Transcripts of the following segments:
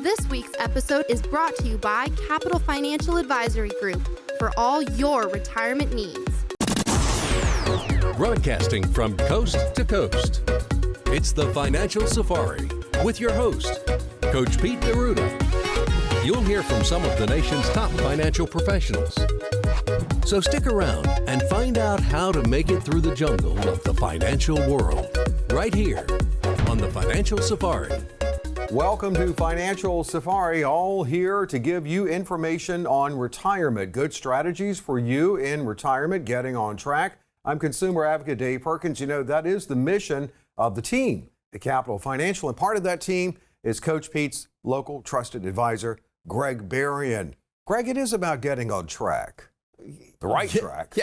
This week's episode is brought to you by Capital Financial Advisory Group for all your retirement needs. Broadcasting from coast to coast, it's the Financial Safari with your host, Coach Pete D'Arruda. You'll hear from some of the nation's top financial professionals. So stick around and find out how to make it through the jungle of the financial world, right here on the Financial Safari. Welcome to Financial Safari, all here to give you information on retirement, good strategies for you in retirement, getting on track. I'm consumer advocate Dave Perkins. You know, that is the mission of the team at Capital Financial, and part of that team is Coach Pete's local trusted advisor, Gregg Berrian. Greg, it is about getting on track, the right track.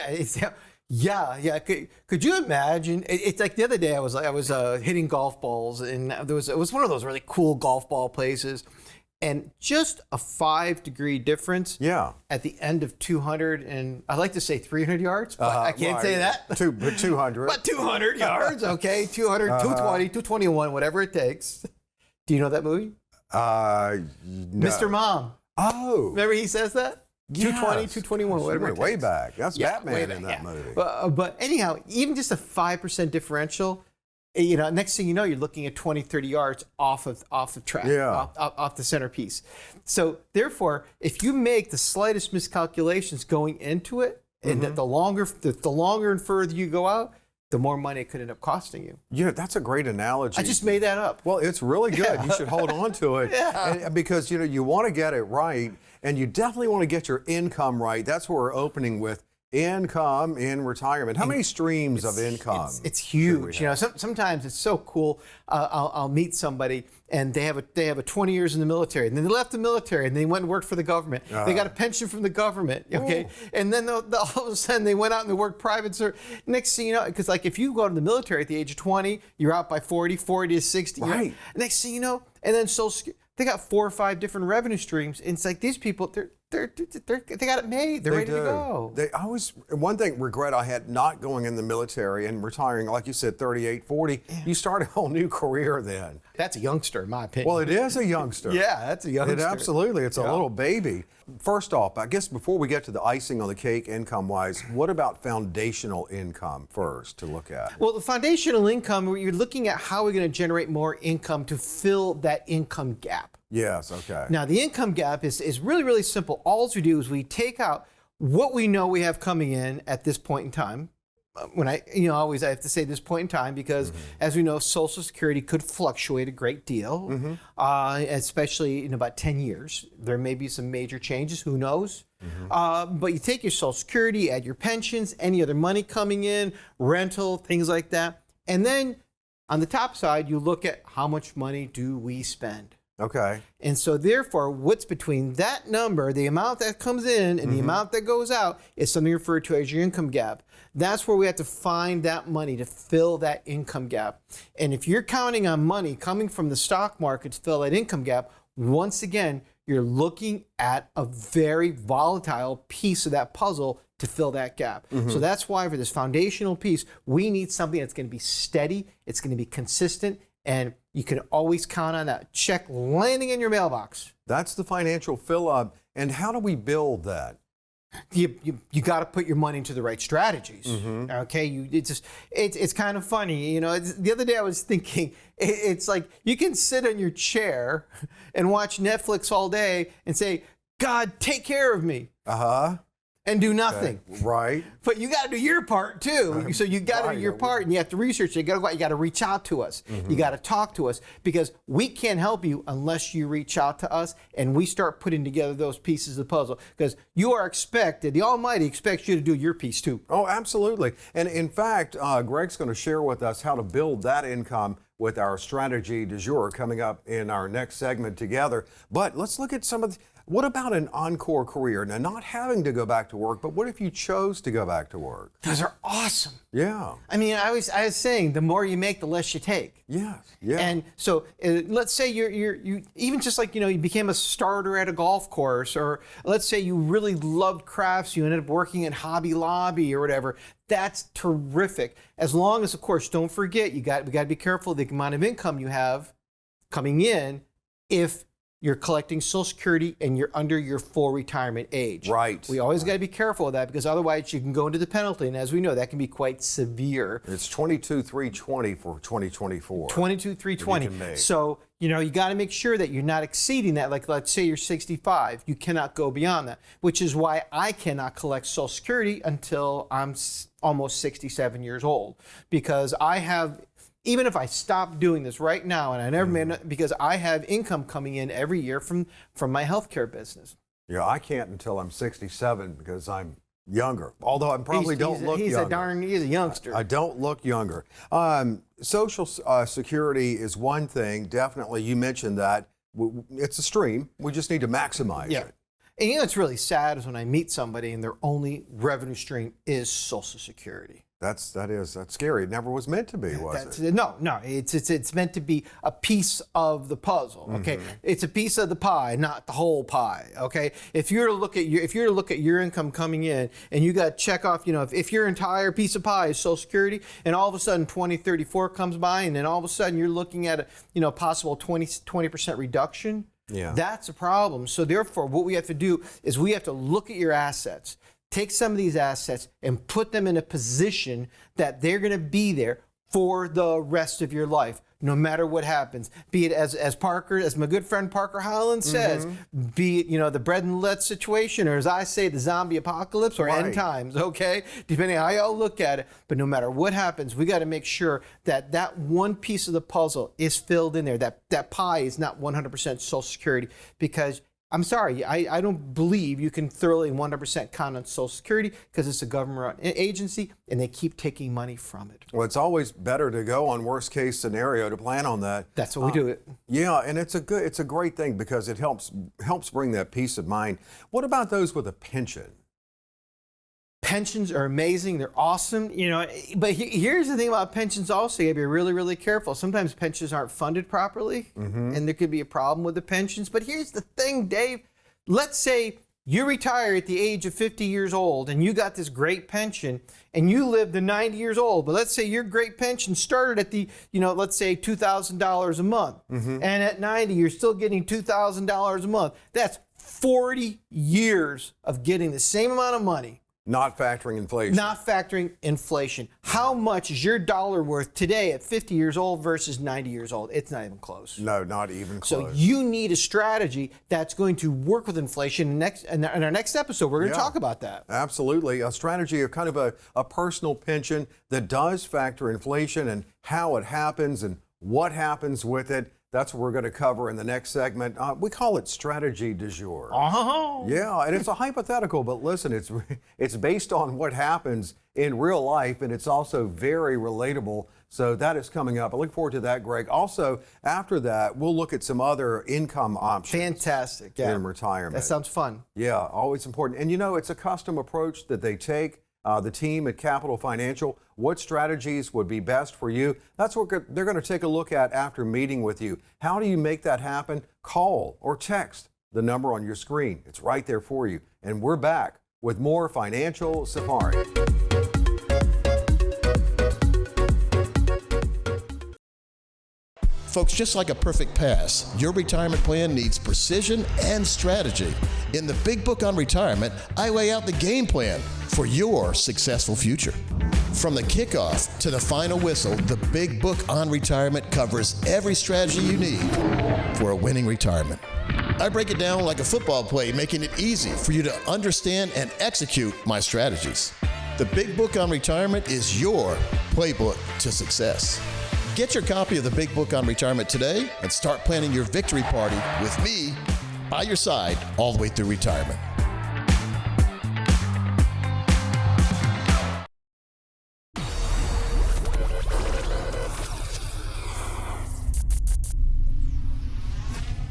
Yeah. Could you imagine? It's like the other day I was hitting golf balls, and it was one of those really cool golf ball places, and just a 5-degree difference. Yeah. At the end of 200, and I like to say 300 yards, but I can't say that. 200. But 200 yards, okay, 200, 220, 221, whatever it takes. Do you know that movie? No. Mr. Mom. Oh. Remember he says that? Yes. 220, 221, whatever it takes. Way back. That's Batman in that yeah. movie. But anyhow, even just a 5% differential, you know, next thing you know, you're looking at 20, 30 yards off the track, off the centerpiece. So therefore, if you make the slightest miscalculations going into it, and the longer and further you go out, the more money it could end up costing you. Yeah, that's a great analogy. I just made that up. Well, it's really good. Yeah. You should hold on to it because, you know, you want to get it right, and you definitely want to get your income right. That's what we're opening with. Income in retirement. How many streams of income? It's huge. You know, sometimes it's so cool. I'll meet somebody and they have a 20 years in the military, and then they left the military and they went and worked for the government. They got a pension from the government. Okay, and then all of a sudden they went out and they worked private service. Next thing you know, because like if you go to the military at the age of 20, you're out by 40 to 60. Right. You know? Next thing you know, and then they got 4 or 5 different revenue streams. And it's like these people, they got it made. They're ready to go. One thing regret I had not going in the military and retiring, like you said, 38, 40. Yeah. You start a whole new career then. That's a youngster, in my opinion. Well, it is a youngster. Yeah, that's a youngster. Absolutely. It's a little baby. First off, I guess before we get to the icing on the cake income-wise, what about foundational income first to look at? Well, the foundational income, you're looking at how we're going to generate more income to fill that income gap. Yes, okay. Now, the income gap is really, really simple. All we do is we take out what we know we have coming in at this point in time. When I have to say this point in time because, as we know, Social Security could fluctuate a great deal, especially in about 10 years. There may be some major changes, who knows? But you take your Social Security, add your pensions, any other money coming in, rental, things like that. And then on the top side, you look at how much money do we spend? Okay. And so therefore, what's between that number, the amount that comes in and the amount that goes out, is something referred to as your income gap. That's where we have to find that money to fill that income gap. And if you're counting on money coming from the stock market to fill that income gap, once again, you're looking at a very volatile piece of that puzzle to fill that gap. So that's why for this foundational piece, we need something that's going to be steady, it's going to be consistent, and you can always count on that check landing in your mailbox. That's the financial fill-up. And how do we build that? You got to put your money into the right strategies. Okay, it's kind of funny. You know, the other day I was thinking, it's like you can sit on your chair and watch Netflix all day and say, "God, take care of me." And do nothing. Okay. Right. But you got to do your part too. So you got to do your part, and you have to research. You got to go out. You got to reach out to us. You got to talk to us because we can't help you unless you reach out to us and we start putting together those pieces of the puzzle. Because you are expected. The Almighty expects you to do your piece too. Oh, absolutely. And in fact, Greg's going to share with us how to build that income with our strategy du jour coming up in our next segment together. But let's look at some of the. What about an encore career? Now, not having to go back to work, but what if you chose to go back to work? Those are awesome. Yeah. I mean, I was saying the more you make, the less you take. Yes. Yeah. And so let's say you even just like, you know, you became a starter at a golf course, or let's say you really loved crafts, you ended up working at Hobby Lobby or whatever. That's terrific. As long as, of course, don't forget, we got to be careful of the amount of income you have coming in if you're collecting Social Security and you're under your full retirement age. Right. We always got to be careful of that because otherwise you can go into the penalty. And as we know, that can be quite severe. It's 22,320 for 2024. 22,320. So, you know, you got to make sure that you're not exceeding that. Like, let's say you're 65. You cannot go beyond that, which is why I cannot collect Social Security until I'm almost 67 years old because I have... Even if I stop doing this right now, and I never made it, because I have income coming in every year from my healthcare business. Yeah, I can't until I'm 67 because I'm younger. Although I probably don't look younger. He's a youngster. I don't look younger. Social Security is one thing. Definitely, you mentioned that. It's a stream. We just need to maximize it. And you know what's really sad is when I meet somebody and their only revenue stream is Social Security. That's scary. It never was meant to be, was it? No. It's meant to be a piece of the puzzle. Okay, it's a piece of the pie, not the whole pie. Okay, if you're to look at your income coming in, and you got to check off, you know, if your entire piece of pie is Social Security, and all of a sudden 2034 comes by, and then all of a sudden you're looking at a possible 20% reduction. Yeah, that's a problem. So therefore, what we have to do is we have to look at your assets. Take some of these assets and put them in a position that they're going to be there for the rest of your life, no matter what happens. Be it as my good friend Parker Holland says, be it, the bread and let situation, or as I say, the zombie apocalypse or end times, okay? Depending on how y'all look at it. But no matter what happens, we got to make sure that that one piece of the puzzle is filled in there, that pie is not 100% Social Security, because I'm sorry, I don't believe you can thoroughly 100% count on Social Security because it's a government agency and they keep taking money from it. Well, it's always better to go on worst case scenario to plan on that. That's what we do it. Yeah, and it's a great thing because it helps bring that peace of mind. What about those with a pension? Pensions are amazing. They're awesome, but here's the thing about pensions also. You have to be really, really careful. Sometimes pensions aren't funded properly, and there could be a problem with the pensions. But here's the thing, Dave. Let's say you retire at the age of 50 years old, and you got this great pension, and you live to 90 years old. But let's say your great pension started at the, let's say $2,000 a month. And at 90, you're still getting $2,000 a month. That's 40 years of getting the same amount of money. Not factoring inflation. Not factoring inflation. How much is your dollar worth today at 50 years old versus 90 years old? It's not even close. No, not even close. So you need a strategy that's going to work with inflation. In our next episode, we're going to talk about that. Absolutely. A strategy of kind of a personal pension that does factor inflation and how it happens and what happens with it. That's what we're going to cover in the next segment. We call it strategy du jour. Yeah, and it's a hypothetical, but listen, it's based on what happens in real life, and it's also very relatable. So that is coming up. I look forward to that, Greg. Also, after that, we'll look at some other income options. Fantastic. In retirement. That sounds fun. Yeah, always important. And it's a custom approach that they take. The team at Capital Financial, what strategies would be best for you? That's what they're going to take a look at after meeting with you. How do you make that happen? Call or text the number on your screen. It's right there for you. And we're back with more Financial Safari. Folks, just like a perfect pass, your retirement plan needs precision and strategy. In the Big Book on Retirement, I lay out the game plan for your successful future. From the kickoff to the final whistle, the Big Book on Retirement covers every strategy you need for a winning retirement. I break it down like a football play, making it easy for you to understand and execute my strategies. The Big Book on Retirement is your playbook to success. Get your copy of the Big Book on Retirement today and start planning your victory party with me by your side all the way through retirement.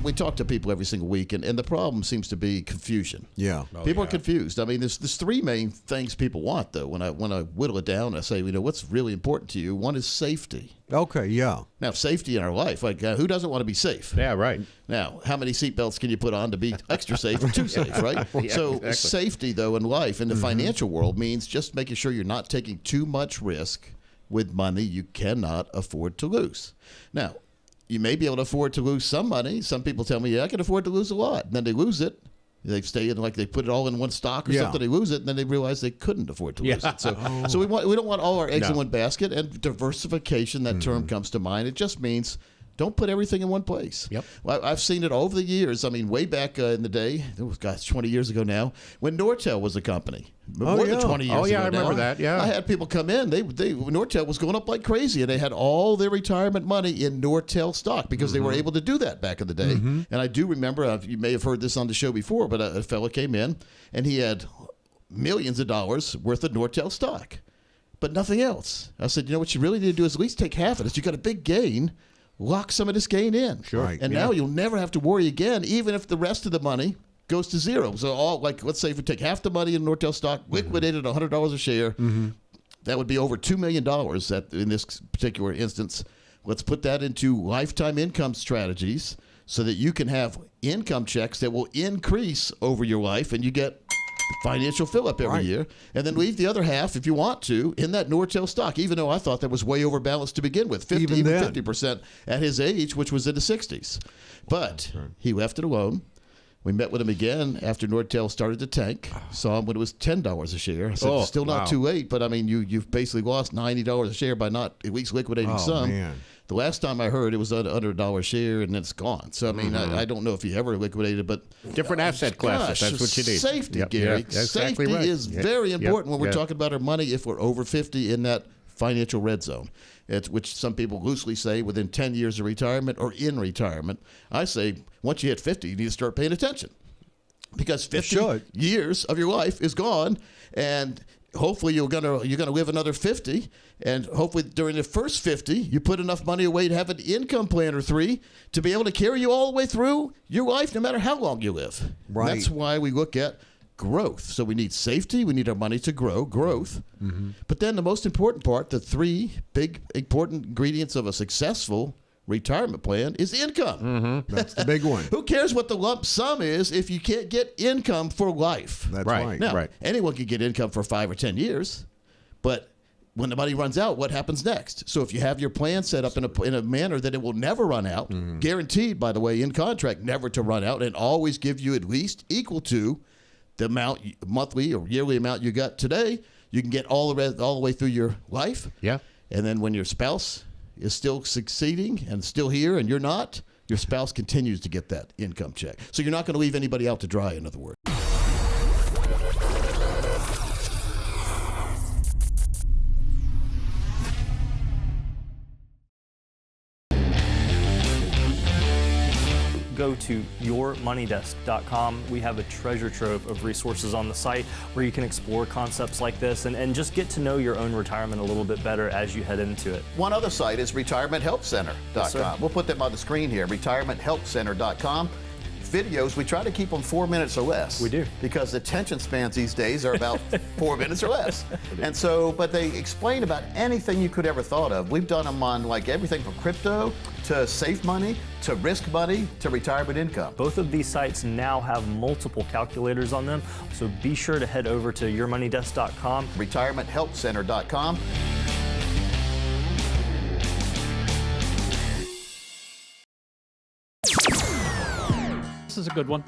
We talk to people every single week, and the problem seems to be confusion. Yeah. People are confused. I mean, there's three main things people want, though. When I whittle it down, I say, what's really important to you? One is safety. Okay, yeah. Now, safety in our life, like who doesn't want to be safe? Yeah, right. Now, how many seatbelts can you put on to be extra safe or too safe, right? Yeah, so exactly. Safety, though, in life, in the financial world, means just making sure you're not taking too much risk with money you cannot afford to lose. Now, you may be able to afford to lose some money. Some people tell me, yeah, I can afford to lose a lot. And then they lose it. They stay in, like they put it all in one stock or something. They lose it, and then they realize they couldn't afford to lose it. So, so we don't want all our eggs in one basket. And diversification, that term comes to mind. It just means don't put everything in one place. Yep. Well, I've seen it over the years. I mean, way back in the day, it was 20 years ago now, when Nortel was a company. More than 20 years ago. Oh, yeah, I remember now. that. Yeah. I had people come in. Nortel was going up like crazy, and they had all their retirement money in Nortel stock because they were able to do that back in the day. And I do remember, you may have heard this on the show before, but a fellow came in, and he had millions of dollars worth of Nortel stock, but nothing else. I said, you know what you really need to do is at least take half of it. You got a big gain. Lock some of this gain in. Sure. Right. And now you'll never have to worry again, even if the rest of the money goes to zero. So let's say if we take half the money in Nortel stock, liquidated $100 a share, that would be over $2 million in this particular instance. Let's put that into lifetime income strategies so that you can have income checks that will increase over your life, and you get financial fill-up every year, and then leave the other half, if you want to, in that Nortel stock, even though I thought that was way overbalanced to begin with, 50% at his age, which was in the 60s. But he left it alone. We met with him again after Nortel started to tank. Saw him when it was $10 a share. I said, it's still not too late, but I mean, you've basically lost $90 a share by not at least liquidating some. Man. The last time I heard, it was under $1 a share, and it's gone. So, I mean, I don't know if he ever liquidated, but... Different asset classes, that's what you need. Safety, Yep, Gary. yep, exactly Safety right. is very important when we're talking about our money if we're over 50 in that financial red zone, which some people loosely say within 10 years of retirement or in retirement. I say once you hit 50, you need to start paying attention because 50 years of your life is gone, and hopefully you're gonna live another 50, and hopefully during the first 50 you put enough money away to have an income plan or 3 to be able to carry you all the way through your life, no matter how long you live. Right. That's why we look at growth. So we need safety, we need our money to grow, growth. But then the most important part, the 3 big important ingredients of a successful retirement plan is income. That's the big one. Who cares what the lump sum is if you can't get income for life? That's right. Now, anyone can get income for 5 or 10 years, but when the money runs out, what happens next? So if you have your plan set up in a manner that it will never run out, guaranteed, by the way, in contract, never to run out, and always give you at least equal to the amount, monthly or yearly amount you got today, you can get all the way through your life. Yeah. And then when your spouse is still succeeding and still here and you're not, your spouse continues to get that income check. So you're not going to leave anybody out to dry, in other words. Go to yourmoneydesk.com. We have a treasure trove of resources on the site where you can explore concepts like this and just get to know your own retirement a little bit better as you head into it. One other site is retirementhealthcenter.com. Yes, we'll put them on the screen here, retirementhealthcenter.com. Videos, we try to keep them 4 minutes or less. We do. Because attention spans these days are about 4 minutes or less. And so, but they explain about anything you could ever thought of. We've done them on like everything from crypto to safe money to risk money to retirement income. Both of these sites now have multiple calculators on them, so be sure to head over to yourmoneydesk.com. Retirementhealthcenter.com. This is a good one.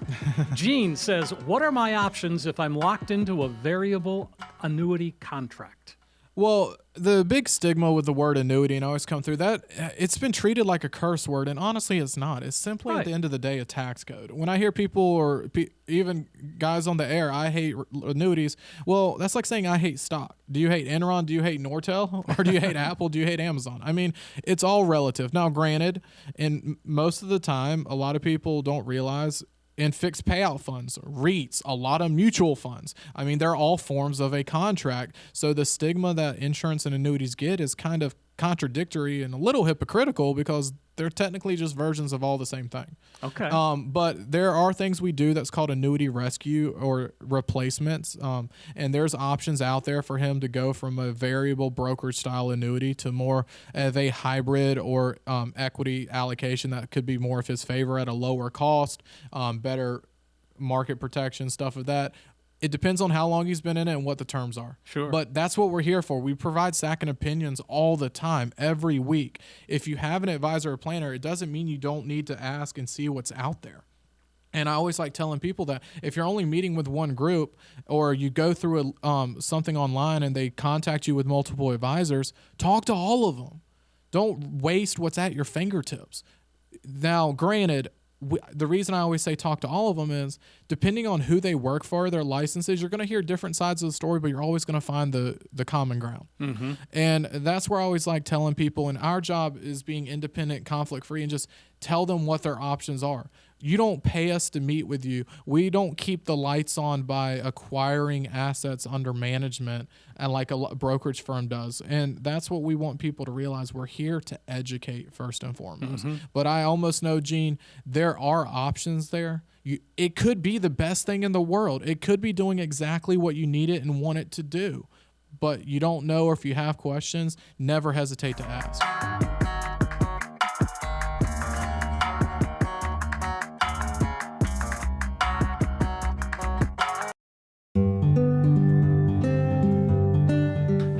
Gene says, what are my options if I'm locked into a variable annuity contract? Well, the big stigma with the word annuity and always come through that it's been treated like a curse word, and honestly, it's not. It's simply at the end of the day a tax code. When I hear people or even guys on the air, I hate annuities. Well, that's like saying I hate stock. Do you hate Enron? Do you hate Nortel? Or do you hate Apple? Do you hate Amazon? I mean, it's all relative. Now, granted, and most of the time, a lot of people don't realize in fixed payout funds, REITs, a lot of mutual funds. I mean, they're all forms of a contract. So the stigma that insurance and annuities get is kind of contradictory and a little hypocritical because they're technically just versions of all the same thing. Okay. But there are things we do that's called annuity rescue or replacements. And there's options out there for him to go from a variable brokerage style annuity to more of a hybrid or equity allocation that could be more of his favor at a lower cost, better market protection, stuff of that. It depends on how long he's been in it and what the terms are. Sure. But that's what we're here for. We provide second opinions all the time, every week. If you have an advisor or planner, it doesn't mean you don't need to ask and see what's out there. And I always like telling people that if you're only meeting with one group, or you go through something online and they contact you with multiple advisors, talk to all of them. Don't waste what's at your fingertips. Now, granted, the reason I always say talk to all of them is depending on who they work for, their licenses, you're going to hear different sides of the story, but you're always going to find the common ground. Mm-hmm. And that's where I always like telling people, and our job is being independent, conflict-free, and just tell them what their options are. You don't pay us to meet with you. We don't keep the lights on by acquiring assets under management and like a brokerage firm does. And that's what we want people to realize. We're here to educate first and foremost. Mm-hmm. But I almost know, Gene, there are options there. It could be the best thing in the world. It could be doing exactly what you need it and want it to do. But you don't know, or if you have questions, never hesitate to ask.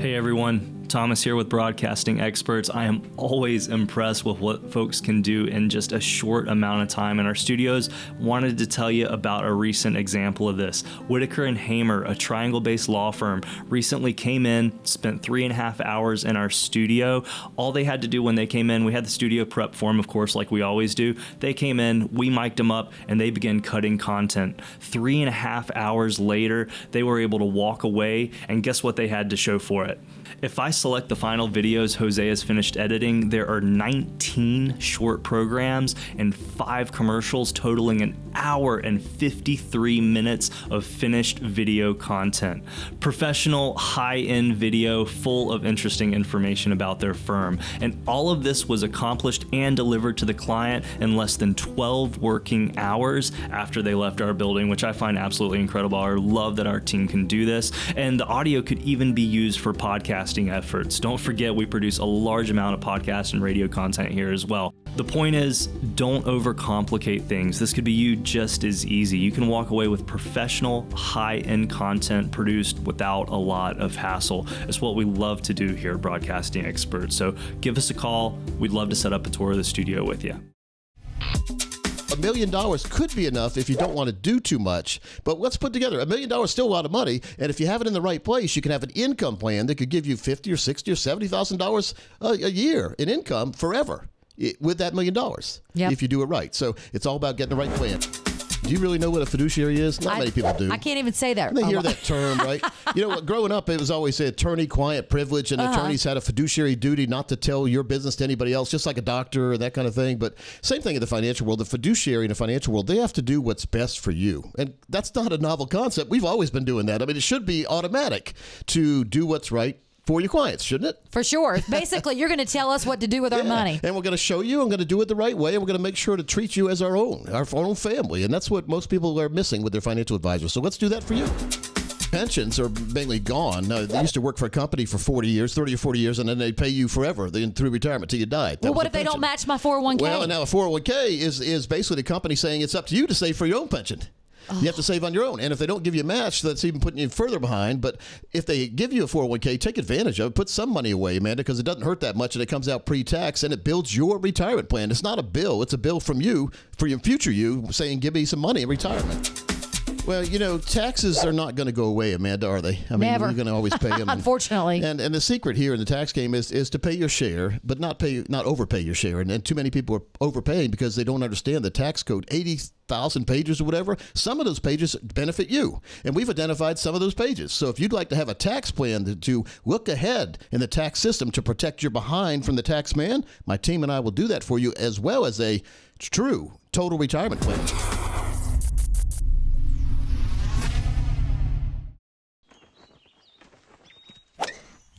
Hey everyone, Thomas here with Broadcasting Experts. I am always impressed with what folks can do in just a short amount of time in our studios. Wanted to tell you about a recent example of this. Whitaker & Hamer, a Triangle-based law firm, recently came in, spent 3.5 hours in our studio. All they had to do when they came in, we had the studio prep for them, of course, like we always do. They came in, we mic'd them up, and they began cutting content. 3.5 hours later, they were able to walk away, and guess what they had to show for it? If I select the final videos Jose has finished editing, there are 19 short programs and 5 commercials totaling an hour and 53 minutes of finished video content. Professional, high-end video full of interesting information about their firm. And all of this was accomplished and delivered to the client in less than 12 working hours after they left our building, which I find absolutely incredible. I love that our team can do this. And the audio could even be used for podcasting efforts. Don't forget, we produce a large amount of podcast and radio content here as well. The point is, don't overcomplicate things. This could be you just as easy. You can walk away with professional, high-end content produced without a lot of hassle. It's what we love to do here at Broadcasting Experts. So give us a call. We'd love to set up a tour of the studio with you. $1 million could be enough if you don't want to do too much. But let's put together $1 million is still a lot of money, and if you have it in the right place, you can have an income plan that could give you $50,000 or $60,000 or $70,000 a year in income forever with that $1 million. Yep. If you do it right. So it's all about getting the right plan. Do you really know what a fiduciary is? Not many people do. I can't even say that. They hear that term, right? You know, growing up, it was always attorney-client privilege, and attorneys had a fiduciary duty not to tell your business to anybody else, just like a doctor and that kind of thing. But same thing in the financial world. The fiduciary in the financial world, they have to do what's best for you. And that's not a novel concept. We've always been doing that. I mean, it should be automatic to do what's right for your clients, shouldn't it? For sure. Basically, you're going to tell us what to do with our money. And we're going to show you, I'm going to do it the right way, and we're going to make sure to treat you as our own family. And that's what most people are missing with their financial advisors. So let's do that for you. Pensions are mainly gone. Now, they used to work for a company for 30 or 40 years, and then they pay you forever through retirement till you die. Well, what if they don't match my 401k? Well, now a 401k is basically the company saying it's up to you to save for your own pension. You have to save on your own. And if they don't give you a match, that's even putting you further behind. But if they give you a 401k, take advantage of it. Put some money away, Amanda, because it doesn't hurt that much, and it comes out pre-tax, and it builds your retirement plan. It's not a bill. It's a bill from you for your future you saying, give me some money in retirement. Well, you know, taxes are not going to go away, Amanda, are they? I mean, Never. You're going to always pay them. Unfortunately. And the secret here in the tax game is to pay your share, but not overpay your share. And too many people are overpaying because they don't understand the tax code. 80,000 pages or whatever. Some of those pages benefit you. And we've identified some of those pages. So if you'd like to have a tax plan to look ahead in the tax system to protect your behind from the tax man, my team and I will do that for you, as well as a true total retirement plan.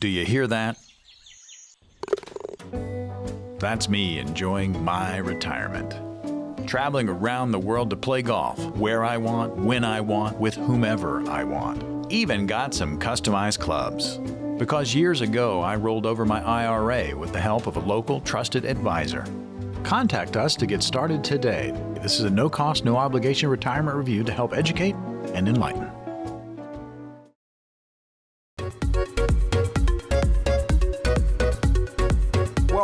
Do you hear that? That's me enjoying my retirement. Traveling around the world to play golf, where I want, when I want, with whomever I want. Even got some customized clubs. Because years ago, I rolled over my IRA with the help of a local trusted advisor. Contact us to get started today. This is a no-cost, no-obligation retirement review to help educate and enlighten.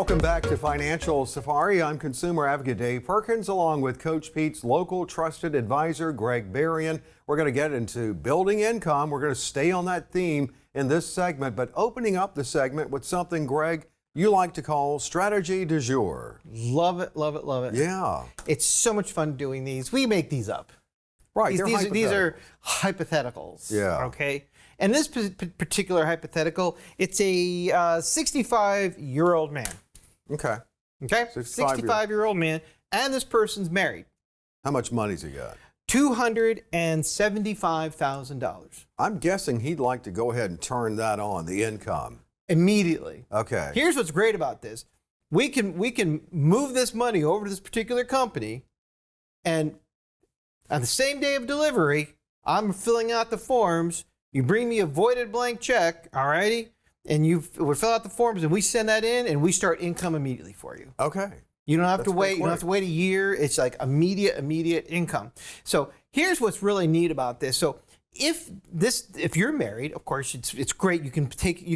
Welcome back to Financial Safari. I'm consumer advocate Dave Perkins, along with Coach Pete's local trusted advisor, Gregg Berrian. We're going to get into building income. We're going to stay on that theme in this segment, but opening up the segment with something, Greg, you like to call strategy du jour. Love it, love it, love it. Yeah. It's so much fun doing these. We make these up. Right. These are hypotheticals. Yeah. Okay. And this particular hypothetical, it's a 65-year-old man. Okay. Okay. 65-year-old man, and this person's married. How much money's he got? $275,000. I'm guessing he'd like to go ahead and turn that on, the income. Immediately. Okay. Here's what's great about this. We can move this money over to this particular company, and on the same day of delivery, I'm filling out the forms. You bring me a voided blank check, all righty? And we fill out the forms, and we send that in, and we start income immediately for you. Okay. You don't have to wait. You don't have to wait a year. It's like immediate income. So here's what's really neat about this. So if you're married, of course, it's great. You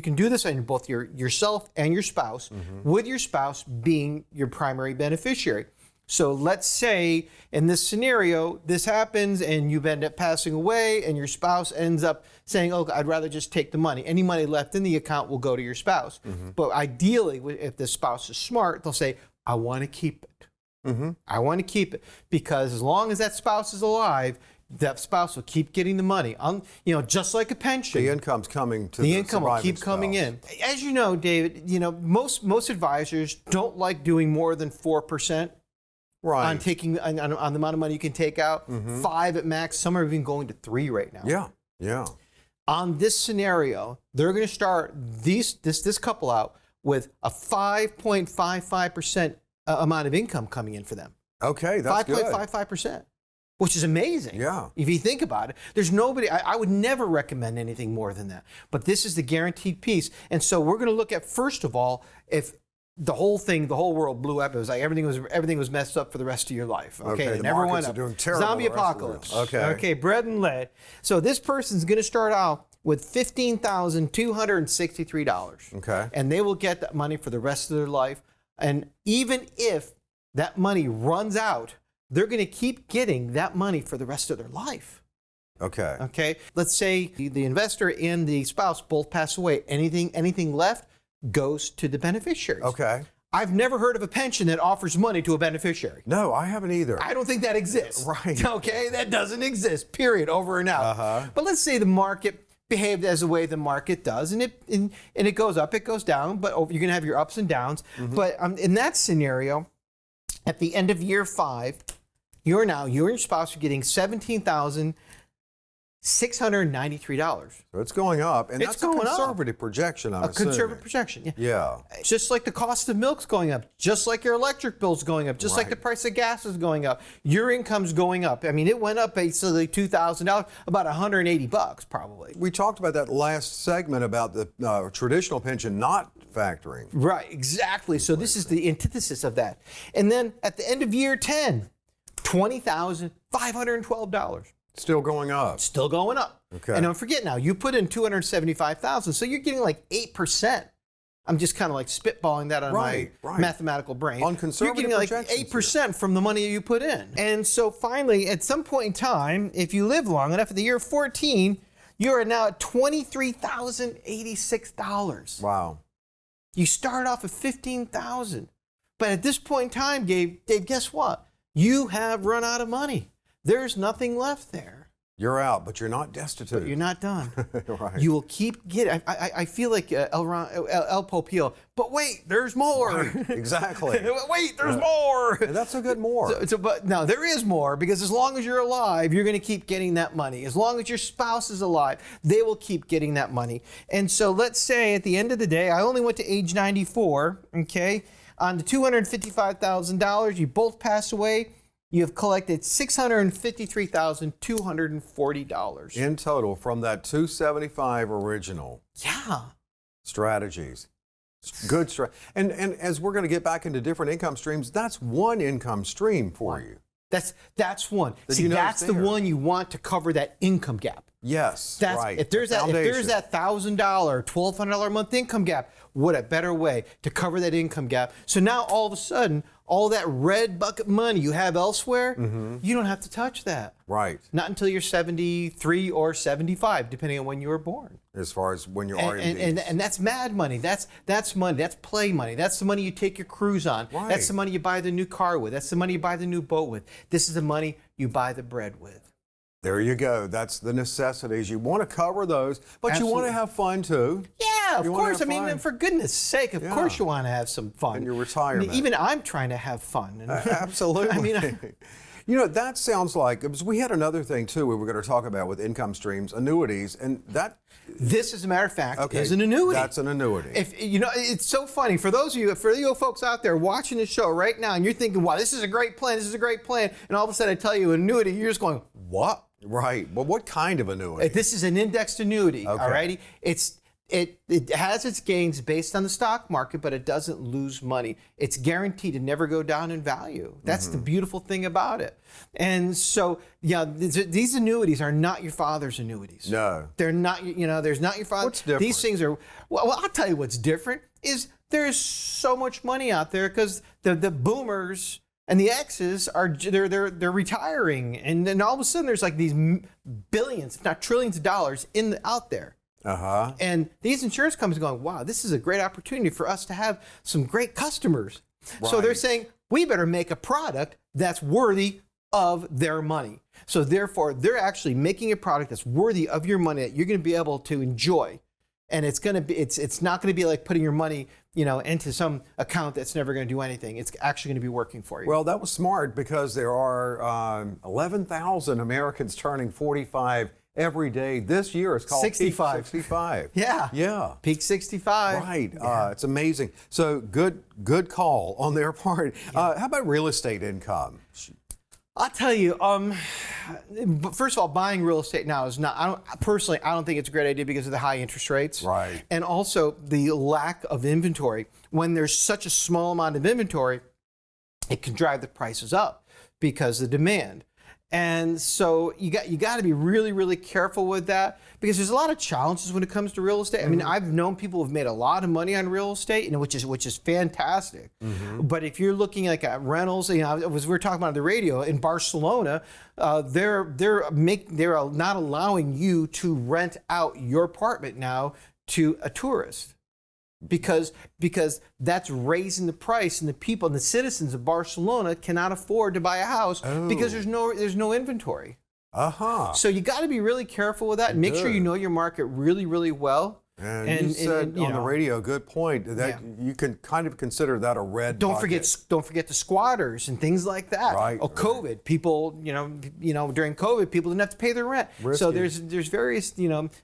can do this on both yourself and your spouse, with your spouse being your primary beneficiary. So let's say in this scenario, this happens and you end up passing away and your spouse ends up saying, oh, I'd rather just take the money. Any money left in the account will go to your spouse. But ideally, if the spouse is smart, they'll say, I want to keep it. I want to keep it because as long as that spouse is alive, that spouse will keep getting the money. Just like a pension. The income's coming to the income will keep coming in. As you know, David, most advisors don't like doing more than 4%. Right. On taking on the amount of money you can take out, 5 at max. Some are even going to 3 right now. Yeah, yeah. On this scenario, they're going to start this couple out with a 5.55% amount of income coming in for them. Okay, that's good. 5.55%, which is amazing. Yeah. If you think about it, there's nobody. I would never recommend anything more than that. But this is the guaranteed piece, and so we're going to look at first of all if the whole world blew up. It was like everything was messed up for the rest of your life. Okay, the markets are doing terrible. Zombie apocalypse. Okay, bread and lead. So this person's going to start out with $15,263. Okay, and they will get that money for the rest of their life. And even if that money runs out, they're going to keep getting that money for the rest of their life. Okay. Okay. Let's say the investor and the spouse both pass away. Anything left goes to the beneficiaries. Okay. I've never heard of a pension that offers money to a beneficiary. No, I haven't either. I don't think that exists. Right. Okay, that doesn't exist, period, over and out. But let's say the market behaved as the way the market does, and it goes up, it goes down, but you're going to have your ups and downs. But in that scenario, at the end of year 5, you and your spouse are getting $17,693. So it's going up, and that's a conservative projection, I'm assuming. Conservative projection, yeah. Yeah. Just like the cost of milk's going up, just like your electric bill's going up, just like the price of gas is going up, your income's going up. I mean, it went up basically $2,000, about $180 probably. We talked about that last segment about the traditional pension not factoring. Right, exactly. So this is the antithesis of that. And then at the end of year 10, $20,512. Still going up. Still going up. Okay. And don't forget now, you put in $275,000, so you're getting like 8%. I'm just kind of like spitballing that on my mathematical brain. On conservative you're getting like 8% from the money you put in. And so finally, at some point in time, if you live long enough, at the year 14, you are now at $23,086. Wow. You start off at $15,000. But at this point in time, Dave, guess what? You have run out of money. There's nothing left there. You're out, but you're not destitute. But you're not done. Right. You will keep getting. I feel like El Popio. But wait, there's more. Right, exactly. Wait, there's more. And that's a good more. But no, there is more, because as long as you're alive, you're going to keep getting that money. As long as your spouse is alive, they will keep getting that money. And so let's say at the end of the day, I only went to age 94. Okay, on the $255,000, you both pass away. You have collected $653,240 in total from that 275 original. Yeah. Strategies. Good and as we're going to get back into different income streams, that's one income stream for you. That's one. See, that's the one you want to cover that income gap. Yes, That's right. if there's that $1,000, $1,200 a month income gap, what a better way to cover that income gap. So now all of a sudden, all that red bucket money you have elsewhere, you don't have to touch that. Right. Not until you're 73 or 75, depending on when you were born. As far as when you're and that's mad money. That's money. That's play money. That's the money you take your cruise on. Right. That's the money you buy the new car with. That's the money you buy the new boat with. This is the money you buy the bread with. There you go. That's the necessities. You want to cover those, but you want to have fun too. Yeah, of course. I mean, for goodness sake, of course you want to have some fun. In your retirement. I mean, even I'm trying to have fun. Absolutely. I mean, you know, that sounds like, we had another thing too we were going to talk about with income streams, annuities, and that. This, as a matter of fact, is an annuity. That's an annuity. If you know, it's so funny for you folks out there watching this show right now, and you're thinking, "Wow, this is a great plan. This is a great plan," and all of a sudden I tell you annuity, you're just going, "What?" Right. Well, what kind of annuity? This is an indexed annuity. Okay. All righty. It has its gains based on the stock market, but it doesn't lose money. It's guaranteed to never go down in value. That's the beautiful thing about it. And so, yeah, these annuities are not your father's annuities. No. They're not, there's not your father. What's different? These things are, well, I'll tell you what's different is there's so much money out there because the boomers and the X's they're retiring, and then all of a sudden there's like these billions, if not trillions of dollars out there. And these insurance companies are going, wow, this is a great opportunity for us to have some great customers. Right. So they're saying, we better make a product that's worthy of their money. So therefore, they're actually making a product that's worthy of your money that you're going to be able to enjoy. And it's going to be, it's not going to be like putting your money, into some account that's never going to do anything. It's actually going to be working for you. Well, that was smart because there are 11,000 Americans turning 45 every day. This year it's called 65. Peak 65. Yeah. Yeah. Peak 65. Right. Yeah. It's amazing. So good call on their part. How about real estate income? I'll tell you, first of all, buying real estate now is not, I don't think it's a great idea because of the high interest rates. Right. And also the lack of inventory. When there's such a small amount of inventory, it can drive the prices up because of the demand. And so you got to be really, really careful with that because there's a lot of challenges when it comes to real estate. I mean, I've known people who've made a lot of money on real estate, which is fantastic. But if you're looking like at rentals, we were talking about on the radio in Barcelona, they're not allowing you to rent out your apartment now to a tourist. Because that's raising the price, and the people and the citizens of Barcelona cannot afford to buy a house because there's no inventory. So you got to be really careful with that and make sure you know your market really, really well. And you said on the radio, good point, that you can kind of consider that a red bucket. Don't forget the squatters and things like that. Right. COVID, people, during COVID, people didn't have to pay their rent. Risky. So there's various,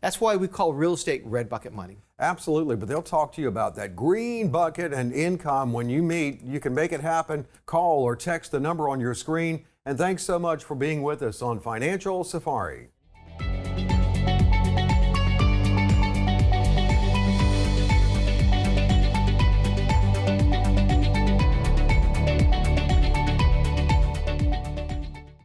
that's why we call real estate red bucket money. Absolutely, but they'll talk to you about that green bucket and income when you meet. You can make it happen. Call or text the number on your screen. And thanks so much for being with us on Financial Safari.